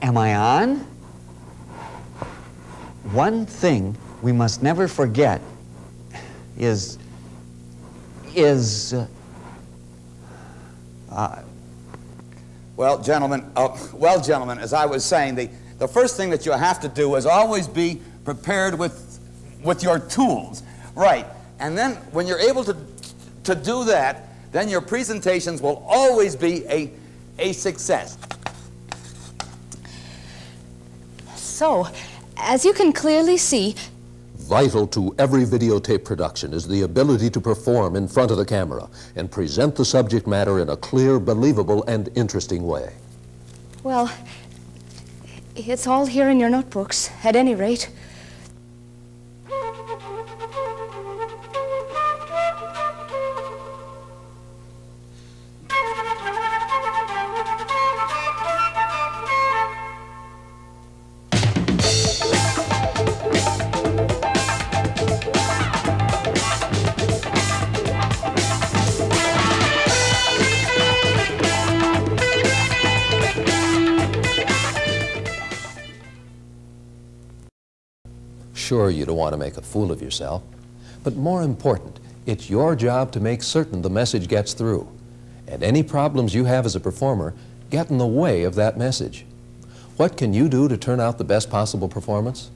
Am I on? One thing we must never forget is well, gentlemen, as I was saying, the first thing that you have to do is always be prepared with your tools, right? And then when you're able to do that, then your presentations will always be a success. So, as you can clearly see, vital to every videotape production is the ability to perform in front of the camera and present the subject matter in a clear, believable, and interesting way. well, it's all here in your notebooks, at any rate. Sure, you don't want to make a fool of yourself, but more important, it's your job to make certain the message gets through, and any problems you have as a performer get in the way of that message. What can you do to turn out the best possible performance?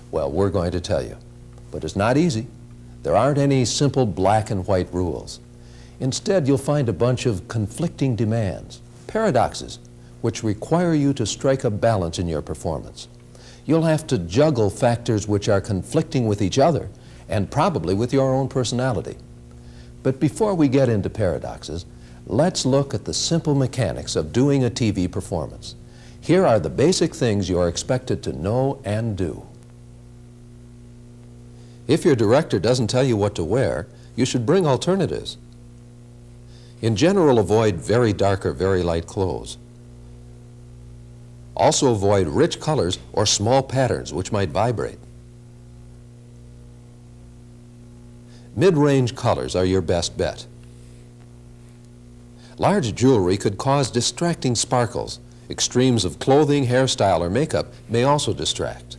Well, we're going to tell you, but it's not easy. There aren't any simple black and white rules. Instead, you'll find a bunch of conflicting demands, paradoxes, which require you to strike a balance in your performance. You'll have to juggle factors which are conflicting with each other and probably with your own personality. But before we get into paradoxes, let's look at the simple mechanics of doing a TV performance. Here are the basic things you are expected to know and do. If your director doesn't tell you what to wear, you should bring alternatives. In general, avoid very dark or very light clothes. Also avoid rich colors or small patterns which might vibrate. Mid-range colors are your best bet. Large jewelry could cause distracting sparkles. Extremes of clothing, hairstyle, or makeup may also distract.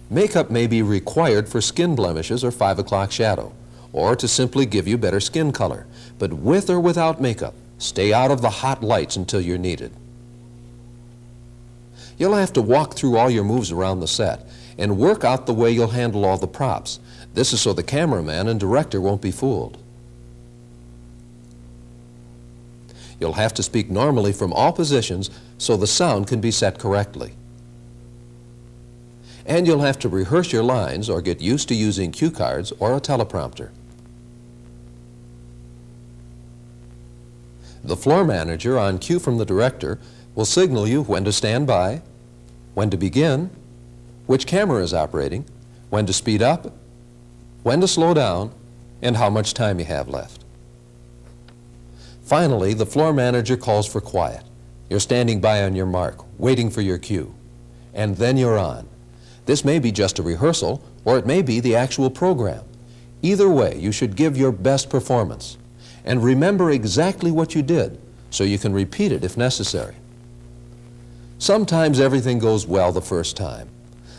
Makeup may be required for skin blemishes or 5 o'clock shadow, or to simply give you better skin color. But with or without makeup, stay out of the hot lights until you're needed. You'll have to walk through all your moves around the set and work out the way you'll handle all the props. This is so the cameraman and director won't be fooled. You'll have to speak normally from all positions so the sound can be set correctly. And you'll have to rehearse your lines or get used to using cue cards or a teleprompter. The floor manager, on cue from the director, will signal you when to stand by, when to begin, which camera is operating, when to speed up, when to slow down, and how much time you have left. Finally, the floor manager calls for quiet. You're standing by on your mark, waiting for your cue, and then you're on. This may be just a rehearsal, or it may be the actual program. Either way, you should give your best performance. And remember exactly what you did, so you can repeat it if necessary. Sometimes everything goes well the first time.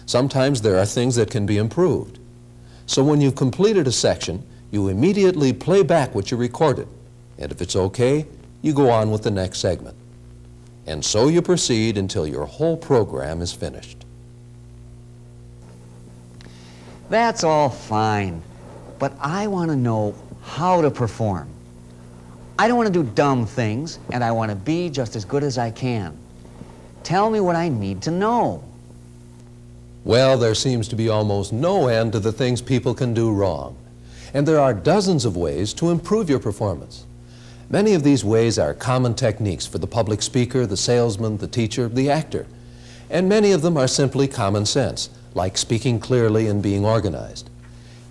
Sometimes there are things that can be improved. So when you've completed a section, you immediately play back what you recorded. And if it's okay, you go on with the next segment. And so you proceed until your whole program is finished. That's all fine, but I want to know how to perform. I don't want to do dumb things, and I want to be just as good as I can. Tell me what I need to know. Well, there seems to be almost no end to the things people can do wrong. And there are dozens of ways to improve your performance. Many of these ways are common techniques for the public speaker, the salesman, the teacher, the actor. And many of them are simply common sense, like speaking clearly and being organized.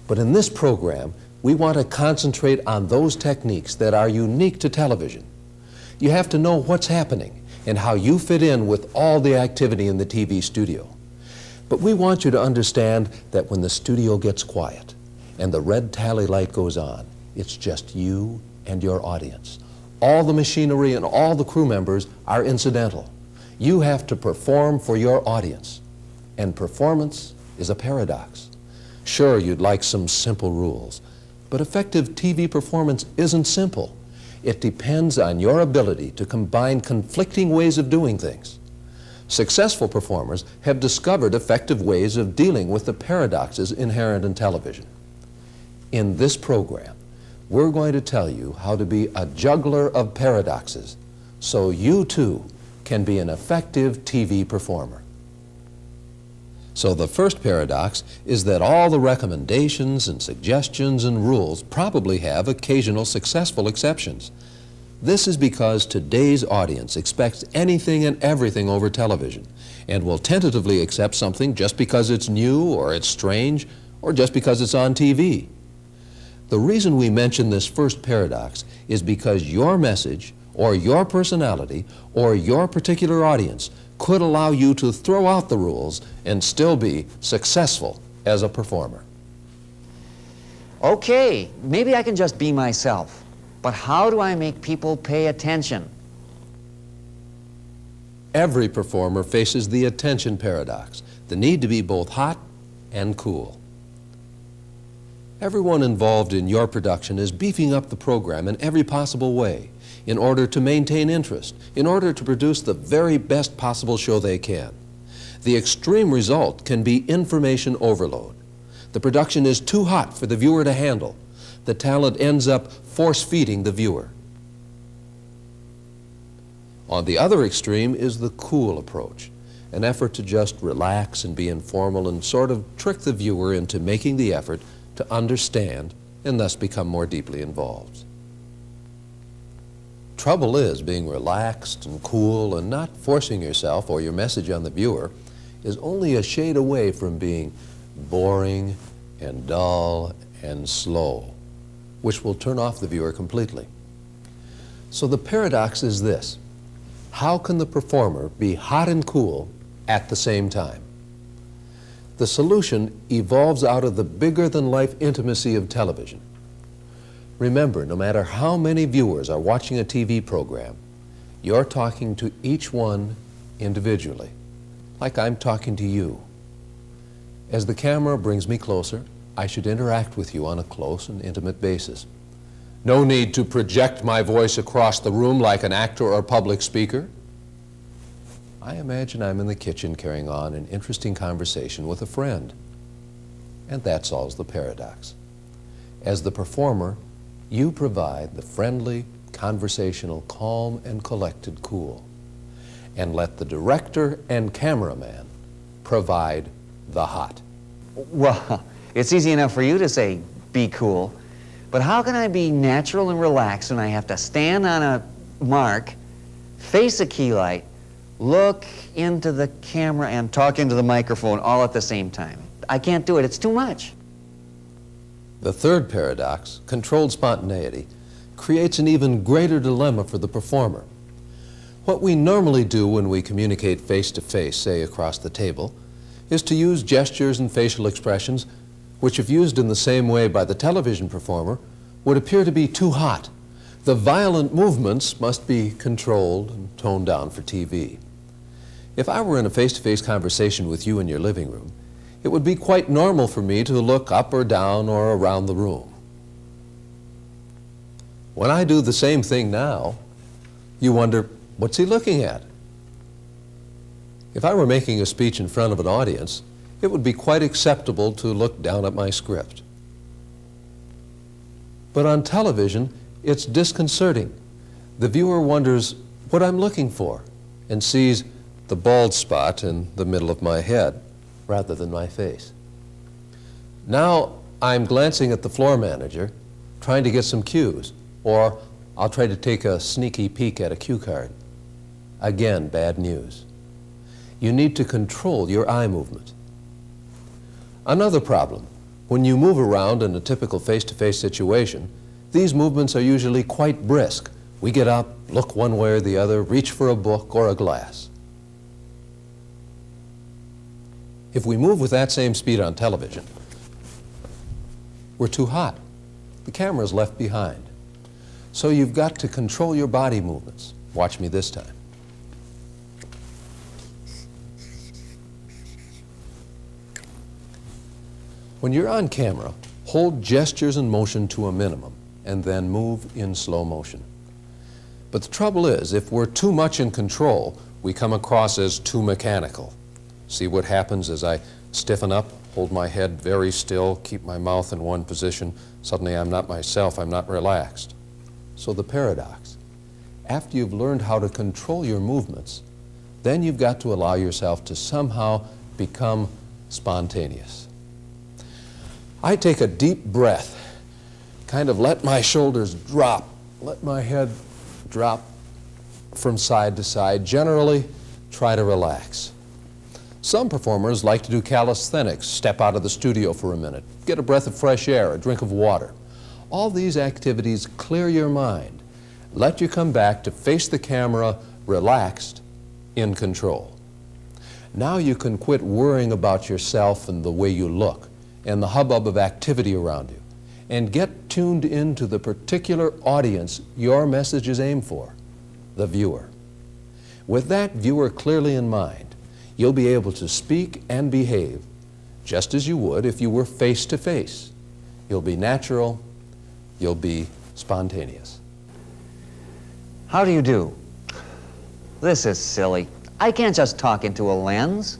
But in this program, we want to concentrate on those techniques that are unique to television. You have to know what's happening and how you fit in with all the activity in the TV studio. But we want you to understand that when the studio gets quiet and the red tally light goes on, it's just you and your audience. all the machinery and all the crew members are incidental. You have to perform for your audience, and performance is a paradox. Sure, you'd like some simple rules, but effective TV performance isn't simple. It depends on your ability to combine conflicting ways of doing things. Successful performers have discovered effective ways of dealing with the paradoxes inherent in television. In this program, we're going to tell you how to be a juggler of paradoxes so you too can be an effective TV performer. So the first paradox is that all the recommendations and suggestions and rules probably have occasional successful exceptions. This is because today's audience expects anything and everything over television and will tentatively accept something just because it's new or it's strange or just because it's on TV. The reason we mention this first paradox is because your message or your personality or your particular audience could allow you to throw out the rules and still be successful as a performer. Okay, maybe I can just be myself. But how do I make people pay attention? Every performer faces the attention paradox, the need to be both hot and cool. Everyone involved in your production is beefing up the program in every possible way in order to maintain interest, in order to produce the very best possible show they can. The extreme result can be information overload. The production is too hot for the viewer to handle. The talent ends up force-feeding the viewer. On the other extreme is the cool approach, an effort to just relax and be informal and sort of trick the viewer into making the effort to understand and thus become more deeply involved. Trouble is, being relaxed and cool and not forcing yourself or your message on the viewer is only a shade away from being boring and dull and slow, which will turn off the viewer completely. So the paradox is this: how can the performer be hot and cool at the same time? The solution evolves out of the bigger-than-life intimacy of television. Remember, no matter how many viewers are watching a TV program, you're talking to each one individually, like I'm talking to you. As the camera brings me closer, I should interact with you on a close and intimate basis. No need to project my voice across the room like an actor or public speaker. I imagine I'm in the kitchen carrying on an interesting conversation with a friend. And that solves the paradox. As the performer, you provide the friendly, conversational, calm, and collected cool. And let the director and cameraman provide the hot. Well, it's easy enough for you to say, be cool. But how can I be natural and relaxed when I have to stand on a mark, face a key light, look into the camera, and talk into the microphone all at the same time? I can't do it. It's too much. The third paradox, controlled spontaneity, creates an even greater dilemma for the performer. What we normally do when we communicate face-to-face, say across the table, is to use gestures and facial expressions which, if used in the same way by the television performer, would appear to be too hot. The violent movements must be controlled and toned down for TV. If I were in a face-to-face conversation with you in your living room, it would be quite normal for me to look up or down or around the room. When I do the same thing now, you wonder, what's he looking at? If I were making a speech in front of an audience, it would be quite acceptable to look down at my script. But on television, it's disconcerting. The viewer wonders what I'm looking for and sees the bald spot in the middle of my head rather than my face. Now I'm glancing at the floor manager, trying to get some cues, or I'll try to take a sneaky peek at a cue card. Again, bad news. You need to control your eye movement. Another problem, when you move around in a typical face-to-face situation, these movements are usually quite brisk. We get up, look one way or the other, reach for a book or a glass. If we move with that same speed on television, we're too hot. The camera's left behind. So you've got to control your body movements. Watch me this time. When you're on camera, hold gestures and motion to a minimum and then move in slow motion. But the trouble is, if we're too much in control, we come across as too mechanical. See what happens as I stiffen up, hold my head very still, keep my mouth in one position. Suddenly I'm not myself, I'm not relaxed. So the paradox, after you've learned how to control your movements, then you've got to allow yourself to somehow become spontaneous. I take a deep breath, kind of let my shoulders drop, let my head drop from side to side. Generally, try to relax. Some performers like to do calisthenics, step out of the studio for a minute, get a breath of fresh air, a drink of water. All these activities clear your mind, let you come back to face the camera relaxed, in control. Now you can quit worrying about yourself and the way you look and the hubbub of activity around you, and get tuned into the particular audience your message is aimed for, the viewer. With that viewer clearly in mind, you'll be able to speak and behave just as you would if you were face to face. You'll be natural, you'll be spontaneous. How do you do? This is silly. I can't just talk into a lens.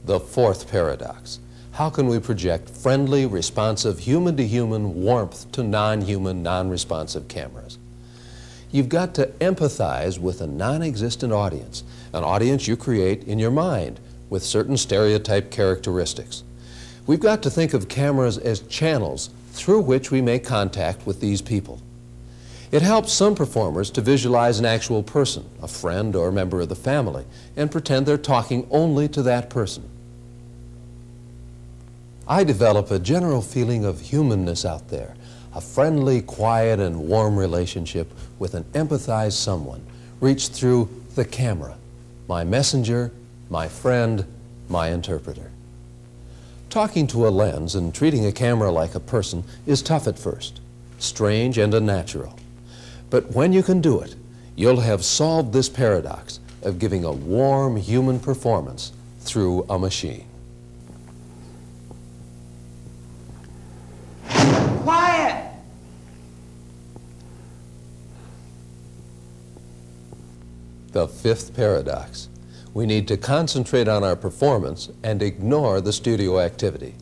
The fourth paradox. How can we project friendly, responsive, human-to-human warmth to non-human, non-responsive cameras? You've got to empathize with a non-existent audience, an audience you create in your mind with certain stereotype characteristics. We've got to think of cameras as channels through which we make contact with these people. It helps some performers to visualize an actual person, a friend or a member of the family, and pretend they're talking only to that person. I develop a general feeling of humanness out there, a friendly, quiet, and warm relationship with an empathized someone reached through the camera, my messenger, my friend, my interpreter. Talking to a lens and treating a camera like a person is tough at first, strange and unnatural. But when you can do it, you'll have solved this paradox of giving a warm human performance through a machine. Quiet! The fifth paradox. We need to concentrate on our performance and ignore the studio activity.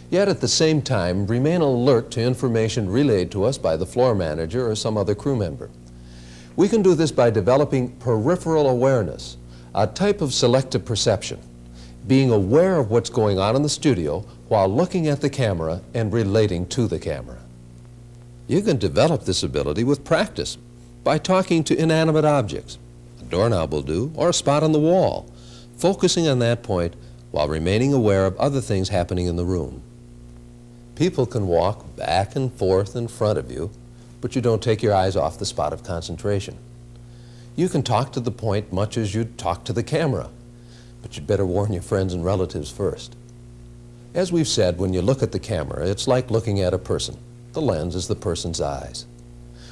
Yet at the same time, remain alert to information relayed to us by the floor manager or some other crew member. We can do this by developing peripheral awareness, a type of selective perception, being aware of what's going on in the studio while looking at the camera and relating to the camera. You can develop this ability with practice by talking to inanimate objects. A doorknob will do, or a spot on the wall, focusing on that point while remaining aware of other things happening in the room. People can walk back and forth in front of you, but you don't take your eyes off the spot of concentration. You can talk to the point much as you'd talk to the camera, but you'd better warn your friends and relatives first. As we've said, when you look at the camera, it's like looking at a person. The lens is the person's eyes.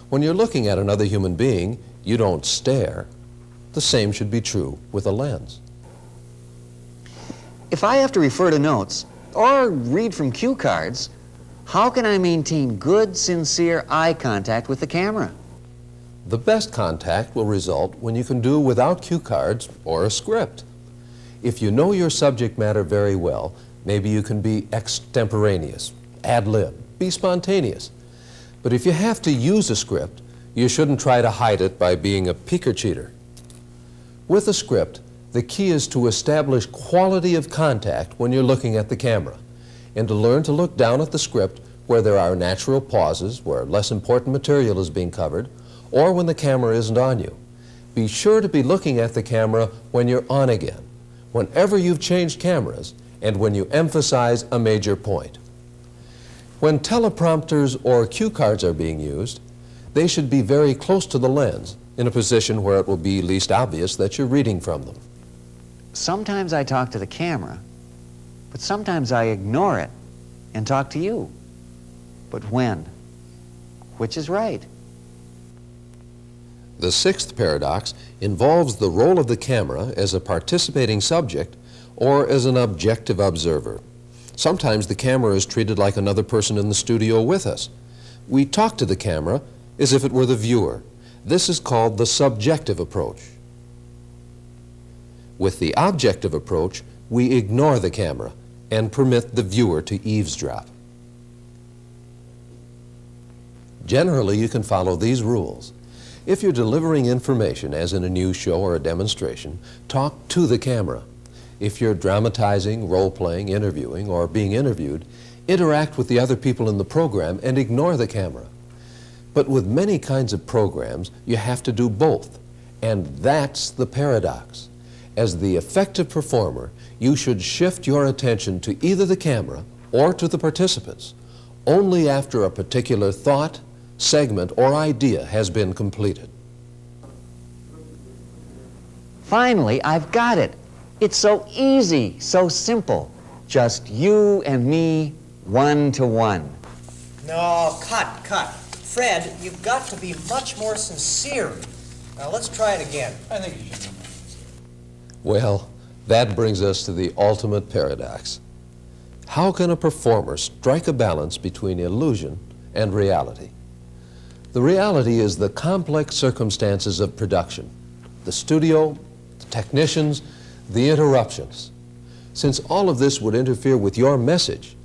When you're looking at another human being, you don't stare. The same should be true with a lens. If I have to refer to notes or read from cue cards, how can I maintain good, sincere eye contact with the camera? The best contact will result when you can do without cue cards or a script. If you know your subject matter very well, maybe you can be extemporaneous, ad lib, be spontaneous. But if you have to use a script, you shouldn't try to hide it by being a peeker-cheater. With a script, the key is to establish quality of contact when you're looking at the camera, and to learn to look down at the script where there are natural pauses, where less important material is being covered, or when the camera isn't on you. Be sure to be looking at the camera when you're on again, whenever you've changed cameras, and when you emphasize a major point. When teleprompters or cue cards are being used, they should be very close to the lens, in a position where it will be least obvious that you're reading from them. Sometimes I talk to the camera, but sometimes I ignore it and talk to you. But when? which is right. The sixth paradox involves the role of the camera as a participating subject or as an objective observer. Sometimes the camera is treated like another person in the studio with us. We talk to the camera as if it were the viewer. This is called the subjective approach. With the objective approach, we ignore the camera and permit the viewer to eavesdrop. Generally, you can follow these rules. If you're delivering information, as in a news show or a demonstration, talk to the camera. If you're dramatizing, role-playing, interviewing, or being interviewed, interact with the other people in the program and ignore the camera. But with many kinds of programs, you have to do both, and that's the paradox. As the effective performer, you should shift your attention to either the camera or to the participants only after a particular thought, segment, or idea has been completed. Finally, I've got it. It's so easy, so simple. Just you and me, one-to-one. No, cut. Fred, you've got to be much more sincere. Now, let's try it again. I think you should. Well, that brings us to the ultimate paradox. How can a performer strike a balance between illusion and reality? The reality is the complex circumstances of production, the studio, the technicians, the interruptions. Since all of this would interfere with your message,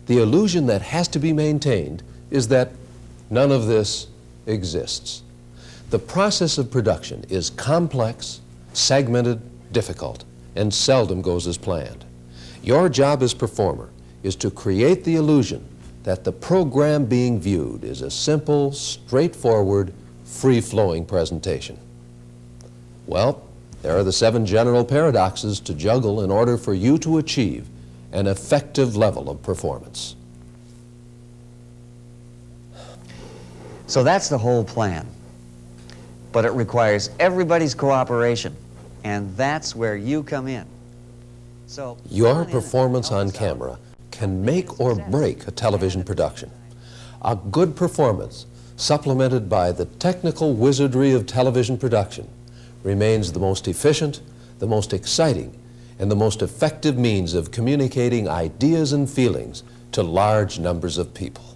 the illusion that has to be maintained is that none of this exists. The process of production is complex, segmented, difficult, and seldom goes as planned. Your job as performer is to create the illusion that the program being viewed is a simple, straightforward, free-flowing presentation. Well, there are the 7 general paradoxes to juggle in order for you to achieve an effective level of performance. So that's the whole plan. But it requires everybody's cooperation, and that's where you come in. So your performance on camera can make or break a television production. A good performance, supplemented by the technical wizardry of television production, remains the most efficient, the most exciting, and the most effective means of communicating ideas and feelings to large numbers of people.